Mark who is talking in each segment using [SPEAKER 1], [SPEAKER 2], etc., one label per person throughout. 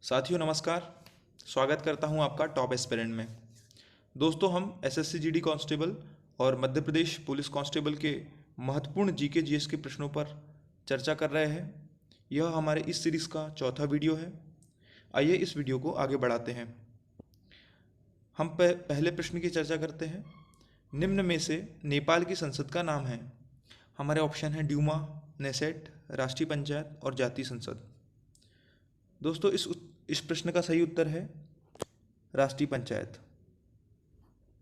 [SPEAKER 1] साथियों नमस्कार। स्वागत करता हूं आपका टॉप एस्पिरेंट में। दोस्तों, हम एसएससी जीडी कांस्टेबल और मध्य प्रदेश पुलिस कांस्टेबल के महत्वपूर्ण जीके जीएस के प्रश्नों पर चर्चा कर रहे हैं। यह हमारे इस सीरीज़ का चौथा वीडियो है। आइए इस वीडियो को आगे बढ़ाते हैं। हम पहले प्रश्न की चर्चा करते हैं। निम्न में से नेपाल की संसद का नाम है। हमारे ऑप्शन है ड्यूमा, नेसेट, राष्ट्रीय पंचायत और जातीय संसद। दोस्तों, इस प्रश्न का सही उत्तर है राष्ट्रीय पंचायत।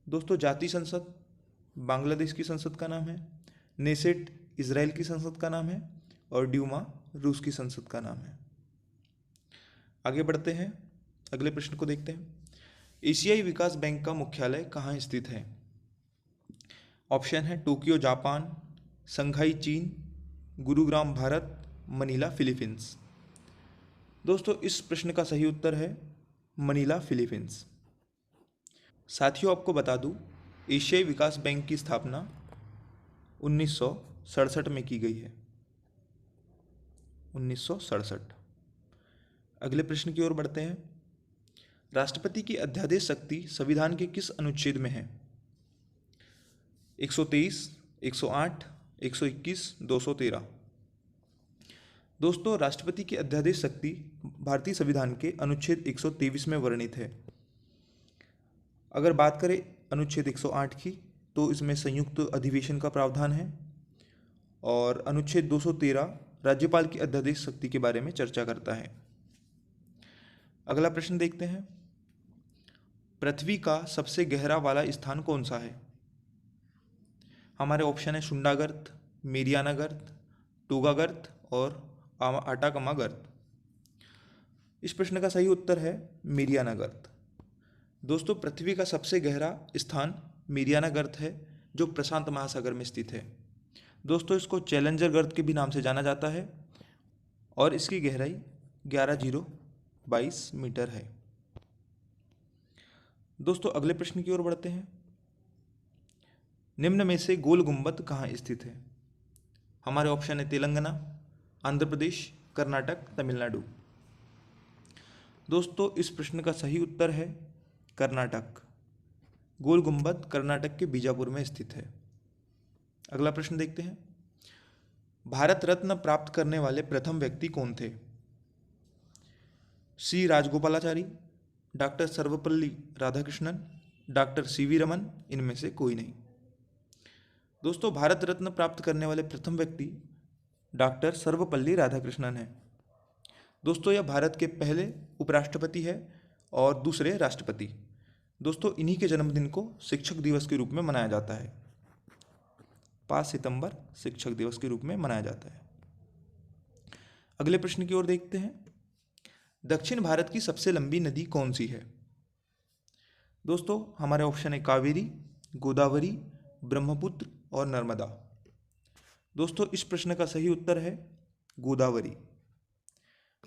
[SPEAKER 1] दोस्तों, जातीय संसद बांग्लादेश की संसद का नाम है, नेसेट इजराइल की संसद का नाम है और ड्यूमा रूस की संसद का नाम है। आगे बढ़ते हैं, अगले प्रश्न को देखते हैं। एशियाई विकास बैंक का मुख्यालय कहाँ स्थित है? ऑप्शन है टोक्यो जापान, संघाई चीन, गुरुग्राम भारत, मनीला फिलीपींस। दोस्तों, इस प्रश्न का सही उत्तर है मनीला फिलीपींस। साथियों, आपको बता दूं, एशियाई विकास बैंक की स्थापना 1967 में की गई है। 1967। अगले प्रश्न की ओर बढ़ते हैं। राष्ट्रपति की अध्यादेश शक्ति संविधान के किस अनुच्छेद में है? 123, 108, 121, 213। दोस्तों, राष्ट्रपति की अध्यादेश शक्ति भारतीय संविधान के अनुच्छेद 123 में वर्णित है। अगर बात करें अनुच्छेद 108 की, तो इसमें संयुक्त अधिवेशन का प्रावधान है और अनुच्छेद 213 राज्यपाल की अध्यादेश शक्ति के बारे में चर्चा करता है। अगला प्रश्न देखते हैं। पृथ्वी का सबसे गहरा वाला स्थान कौन सा है? हमारे ऑप्शन है शुंडा गर्त, मेरियाना गर्त, टोगा गर्त और आटाकमा गर्त। इस प्रश्न का सही उत्तर है मेरियाना गर्त। दोस्तों, पृथ्वी का सबसे गहरा स्थान मेरियाना गर्त है, जो प्रशांत महासागर में स्थित है। दोस्तों, इसको चैलेंजर गर्त के भी नाम से जाना जाता है और इसकी गहराई 11,022 मीटर है। दोस्तों, अगले प्रश्न की ओर बढ़ते हैं। निम्न में से गोल गुंबद कहाँ स्थित है? हमारे ऑप्शन है तेलंगाना, आंध्र प्रदेश, कर्नाटक, तमिलनाडु। दोस्तों, इस प्रश्न का सही उत्तर है कर्नाटक। गोल गुंबद कर्नाटक के बीजापुर में स्थित है। अगला प्रश्न देखते हैं। भारत रत्न प्राप्त करने वाले प्रथम व्यक्ति कौन थे? C Rajagopalachari, doctor Sarvepalli Radhakrishnan, doctor CV Raman, इनमें से कोई नहीं। दोस्तों, भारत रत्न प्राप्त करने वाले प्रथम व्यक्ति डॉक्टर सर्वपल्ली राधाकृष्णन है। दोस्तों, यह भारत के पहले उपराष्ट्रपति है और दूसरे राष्ट्रपति। दोस्तों, इन्हीं के जन्मदिन को शिक्षक दिवस के रूप में मनाया जाता है। 5 सितंबर शिक्षक दिवस के रूप में मनाया जाता है। अगले प्रश्न की ओर देखते हैं। दक्षिण भारत की सबसे लंबी नदी कौन सी है? दोस्तों, हमारे ऑप्शन है कावेरी, गोदावरी, ब्रह्मपुत्र और नर्मदा। दोस्तों, इस प्रश्न का सही उत्तर है गोदावरी।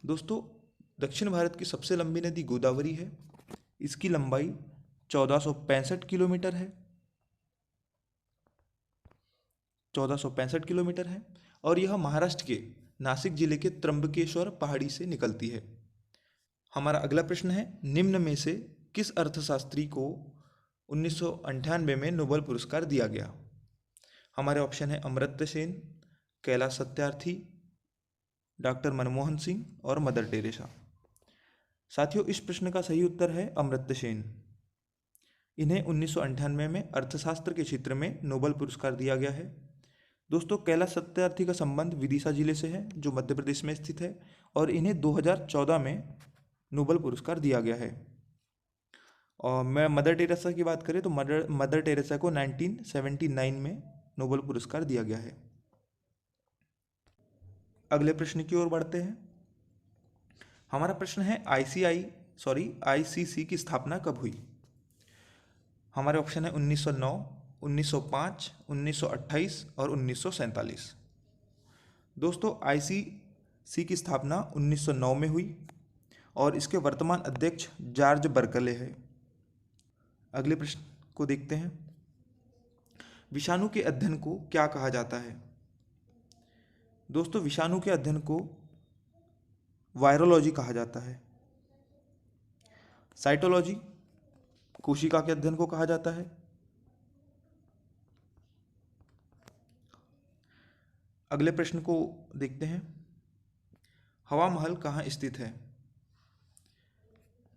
[SPEAKER 1] दोस्तों, दक्षिण भारत की सबसे लंबी नदी गोदावरी है। इसकी लंबाई 1465 किलोमीटर है। 1465 किलोमीटर है और यह महाराष्ट्र के नासिक जिले के त्र्यंबकेश्वर पहाड़ी से निकलती है। हमारा अगला प्रश्न है। निम्न में से किस अर्थशास्त्री को 1998 में नोबेल पुरस्कार दिया गया? हमारे ऑप्शन है अमर्त्य सेन, कैलाश सत्यार्थी, डॉक्टर मनमोहन सिंह और मदर टेरेसा। साथियों, इस प्रश्न का सही उत्तर है अमर्त्य सेन। इन्हें 1998 में अर्थशास्त्र के क्षेत्र में नोबेल पुरस्कार दिया गया है। दोस्तों, कैलाश सत्यार्थी का संबंध विदिशा जिले से है, जो मध्य प्रदेश में स्थित है, और इन्हें 2014 में नोबेल पुरस्कार दिया गया है। और मैं मदर टेरेसा की बात करें तो मदर टेरेसा को 1979 में नोबेल पुरस्कार दिया गया है। अगले प्रश्न की ओर बढ़ते हैं। हमारा प्रश्न है आईसीसी की स्थापना कब हुई? हमारे ऑप्शन है 1909, 1905, 1928 और 1947। दोस्तों, आईसीसी की स्थापना 1909 में हुई और इसके वर्तमान अध्यक्ष जॉर्ज बर्कले हैं। अगले प्रश्न को देखते हैं। विषाणु के अध्ययन को क्या कहा जाता है? दोस्तों, विषाणु के अध्ययन को वायरोलॉजी कहा जाता है। साइटोलॉजी कोशिका के अध्ययन को कहा जाता है। अगले प्रश्न को देखते हैं। हवा महल कहाँ स्थित है?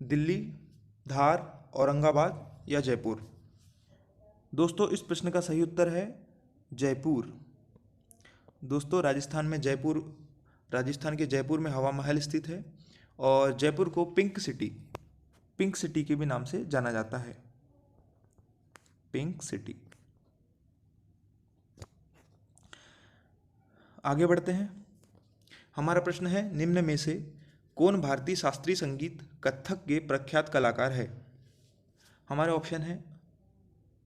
[SPEAKER 1] दिल्ली, धार, औरंगाबाद या जयपुर? दोस्तों इस प्रश्न का सही उत्तर है जयपुर। दोस्तों राजस्थान के जयपुर में हवा महल स्थित है और जयपुर को पिंक सिटी के भी नाम से जाना जाता है, पिंक सिटी। आगे बढ़ते हैं। हमारा प्रश्न है, निम्न में से कौन भारतीय शास्त्रीय संगीत कथक के प्रख्यात कलाकार है? हमारे ऑप्शन है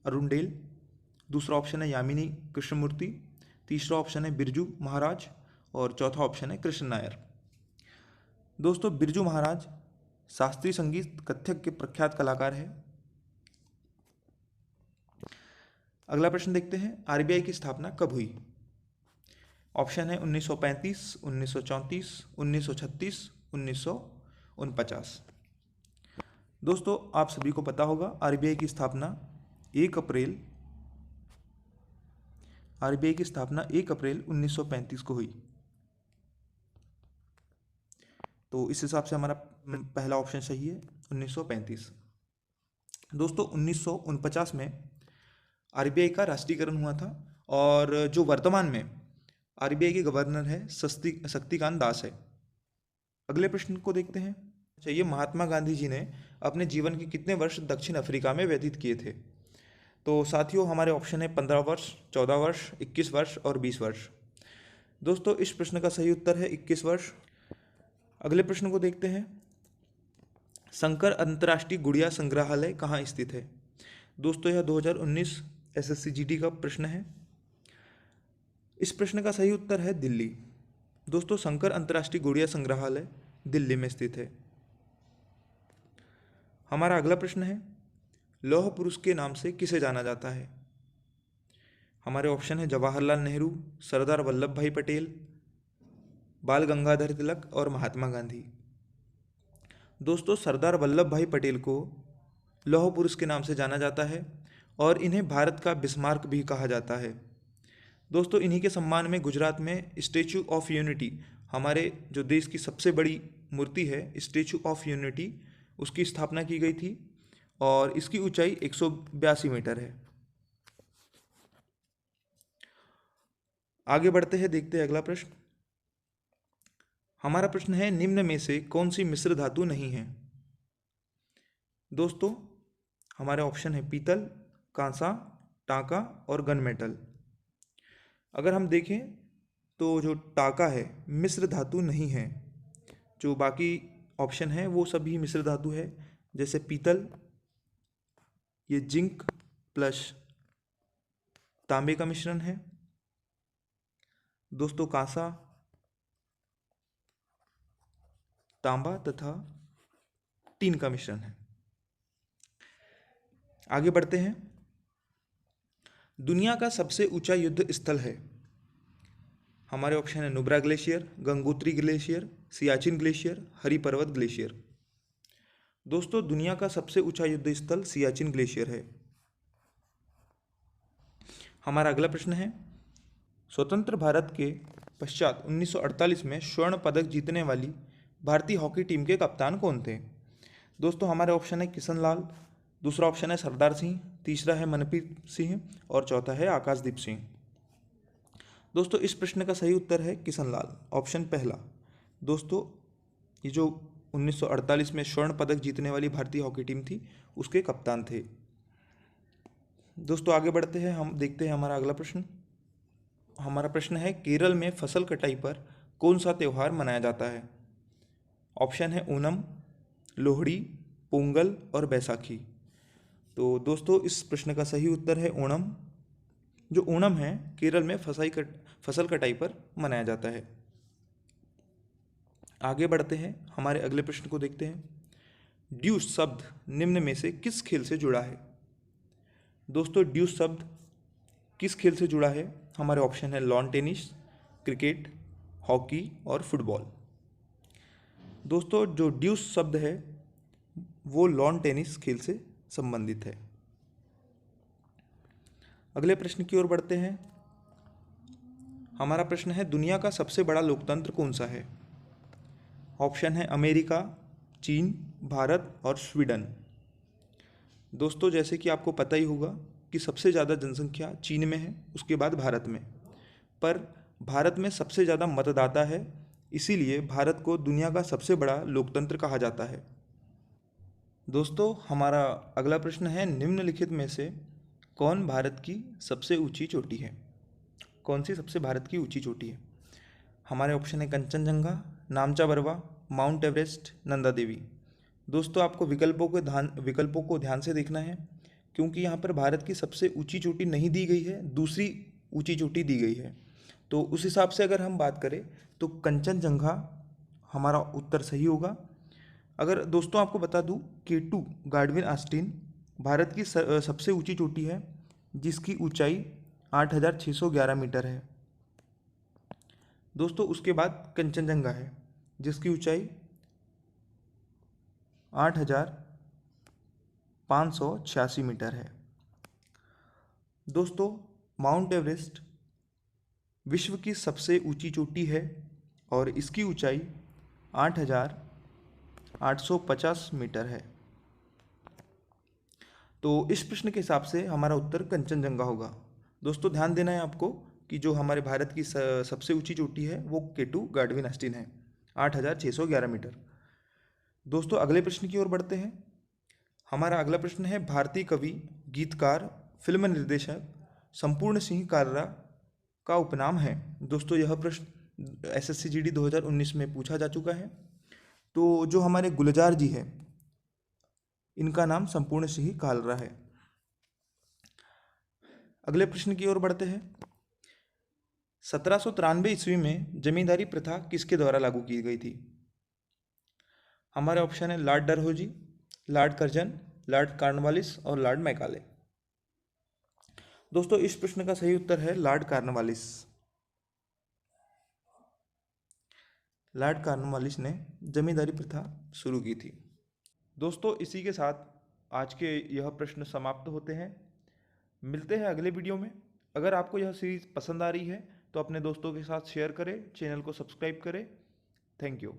[SPEAKER 1] अरुण डेल, दूसरा ऑप्शन है यामिनी कृष्णमूर्ति, तीसरा ऑप्शन है बिरजू महाराज और चौथा ऑप्शन है कृष्ण नायर। दोस्तों बिरजू महाराज शास्त्रीय संगीत कथक के प्रख्यात कलाकार है। अगला प्रश्न देखते हैं, आरबीआई की स्थापना कब हुई? ऑप्शन है 1935, 1934, 1936, 1949। दोस्तों आप सभी को पता होगा आरबीआई की स्थापना 1 अप्रैल 1935 को हुई। तो इस हिसाब से हमारा पहला ऑप्शन सही है 1935। दोस्तों 1949 में आरबीआई का राष्ट्रीयकरण हुआ था और जो वर्तमान में आरबीआई के गवर्नर है शक्तिकांत दास है। अगले प्रश्न को देखते हैं। चाहिए महात्मा गांधी जी ने अपने जीवन के कितने वर्ष दक्षिण अफ्रीका में व्यतीत किए थे? तो साथियों हमारे ऑप्शन है 15 वर्ष, 14 वर्ष, 21 वर्ष और 20 वर्ष। दोस्तों इस प्रश्न का सही उत्तर है 21 वर्ष। अगले प्रश्न को देखते हैं, शंकर अंतर्राष्ट्रीय गुड़िया संग्रहालय कहाँ स्थित है? दोस्तों यह 2019 एसएससी का प्रश्न है। इस प्रश्न का सही उत्तर है दिल्ली। दोस्तों शंकर अंतर्राष्ट्रीय गुड़िया संग्रहालय दिल्ली में स्थित है। हमारा अगला प्रश्न है, लौह पुरुष के नाम से किसे जाना जाता है? हमारे ऑप्शन है जवाहरलाल नेहरू, सरदार वल्लभ भाई पटेल, बाल गंगाधर तिलक और महात्मा गांधी। दोस्तों सरदार वल्लभ भाई पटेल को लौह पुरुष के नाम से जाना जाता है और इन्हें भारत का बिस्मार्क भी कहा जाता है। दोस्तों इन्हीं के सम्मान में गुजरात में स्टैचू ऑफ यूनिटी, हमारे जो देश की सबसे बड़ी मूर्ति है स्टैचू ऑफ यूनिटी, उसकी स्थापना की गई थी और इसकी ऊंचाई 182 मीटर है। आगे बढ़ते हैं, देखते हैं अगला प्रश्न। हमारा प्रश्न है, निम्न में से कौन सी मिश्र धातु नहीं है? दोस्तों हमारे ऑप्शन है पीतल, कांसा, टांका और गन मेटल। अगर हम देखें तो जो टांका है मिश्र धातु नहीं है, जो बाकी ऑप्शन है वो सभी मिश्र धातु है। जैसे पीतल ये जिंक प्लस तांबे का मिश्रण है। दोस्तों कांसा तांबा तथा टीन का मिश्रण है। आगे बढ़ते हैं। दुनिया का सबसे ऊंचा युद्ध स्थल है? हमारे ऑप्शन है Nubra glacier, Gangotri glacier, Siachen glacier, Hari Parbat glacier. दोस्तों दुनिया का सबसे ऊंचा युद्ध स्थल सियाचिन ग्लेशियर है। हमारा अगला प्रश्न है, स्वतंत्र भारत के पश्चात 1948 में स्वर्ण पदक जीतने वाली भारतीय हॉकी टीम के कप्तान कौन थे? दोस्तों हमारे ऑप्शन है किशन लाल, दूसरा ऑप्शन है सरदार सिंह, तीसरा है मनप्रीत सिंह और चौथा है आकाशदीप सिंह। दोस्तों इस प्रश्न का सही उत्तर है किशन लाल, ऑप्शन पहला। दोस्तों ये जो 1948 में स्वर्ण पदक जीतने वाली भारतीय हॉकी टीम थी उसके कप्तान थे। दोस्तों आगे बढ़ते हैं, हम देखते हैं हमारा अगला प्रश्न। हमारा प्रश्न है, केरल में फसल कटाई पर कौन सा त्यौहार मनाया जाता है? ऑप्शन है ओणम, लोहड़ी, पोंगल और बैसाखी। तो दोस्तों इस प्रश्न का सही उत्तर है ओणम। जो ओणम है केरल में फसल कटाई पर मनाया जाता है। आगे बढ़ते हैं, हमारे अगले प्रश्न को देखते हैं। ड्यूस शब्द निम्न में से किस खेल से जुड़ा है? दोस्तों ड्यूस शब्द किस खेल से जुड़ा है? हमारे ऑप्शन है लॉन टेनिस, क्रिकेट, हॉकी और फुटबॉल। दोस्तों जो ड्यूस शब्द है वो लॉन टेनिस खेल से संबंधित है। अगले प्रश्न की ओर बढ़ते हैं। हमारा प्रश्न है, दुनिया का सबसे बड़ा लोकतंत्र कौन सा है? ऑप्शन है अमेरिका, चीन, भारत और स्वीडन। दोस्तों, जैसे कि आपको पता ही होगा कि सबसे ज़्यादा जनसंख्या चीन में है, उसके बाद भारत में। पर भारत में सबसे ज़्यादा मतदाता है, इसीलिए भारत को दुनिया का सबसे बड़ा लोकतंत्र कहा जाता है। दोस्तों, हमारा अगला प्रश्न है, निम्नलिखित में से कौन भारत की सबसे ऊंची चोटी है? कौन सी सबसे भारत की ऊंची चोटी है? हमारे ऑप्शन है कंचनजंगा, नामचा बरवा, माउंट एवरेस्ट, नंदा देवी। दोस्तों, आपको विकल्पों को ध्यान से देखना है, क्योंकि यहाँ पर भारत की सबसे ऊंची चोटी नहीं दी गई है, दूसरी ऊंची चोटी दी गई है। तो उस हिसाब से अगर हम बात करें तो कंचनजंगा हमारा उत्तर सही होगा। अगर दोस्तों आपको बता दूं, K2 गाडविन आस्टीन भारत की सबसे ऊंची चोटी है, जिसकी ऊंचाई 8,611 मीटर है। दोस्तों, उसके बाद कंचनजंगा है, जिसकी ऊंचाई 8,586 मीटर है। दोस्तों, माउंट एवरेस्ट विश्व की सबसे ऊंची चोटी है और इसकी ऊंचाई 8,850 मीटर है। तो इस प्रश्न के हिसाब से हमारा उत्तर कंचनजंगा होगा। दोस्तों, ध्यान देना है आपको कि जो हमारे भारत की सबसे ऊंची चोटी है वो K2 गाडविन आस्टीन है, 8,611 मीटर। दोस्तों, अगले प्रश्न की ओर बढ़ते हैं। हमारा अगला प्रश्न है, भारतीय कवि, गीतकार, फिल्म निर्देशक संपूर्ण सिंह कालरा का उपनाम है। दोस्तों, यह प्रश्न SSC GD 2019 में पूछा जा चुका है। तो जो हमारे गुलजार जी हैं, इनका नाम संपूर्ण सिंह कालरा है। अगले प्रश्न की ओर बढ़ते हैं। 1793 ईस्वी में जमींदारी प्रथा किसके द्वारा लागू की गई थी? हमारे ऑप्शन है Lord Dalhousie, Lord Curzon, Lord Cornwallis और लॉर्ड मैकाले। दोस्तों, इस प्रश्न का सही उत्तर है लॉर्ड कॉर्नवालिस। लॉर्ड कॉर्नवालिस ने जमींदारी प्रथा शुरू की थी। दोस्तों, इसी के साथ आज के यह प्रश्न समाप्त होते हैं। मिलते हैं अगले वीडियो में। अगर आपको यह सीरीज पसंद आ रही है तो अपने दोस्तों के साथ शेयर करें, चैनल को सब्सक्राइब करें। Thank you.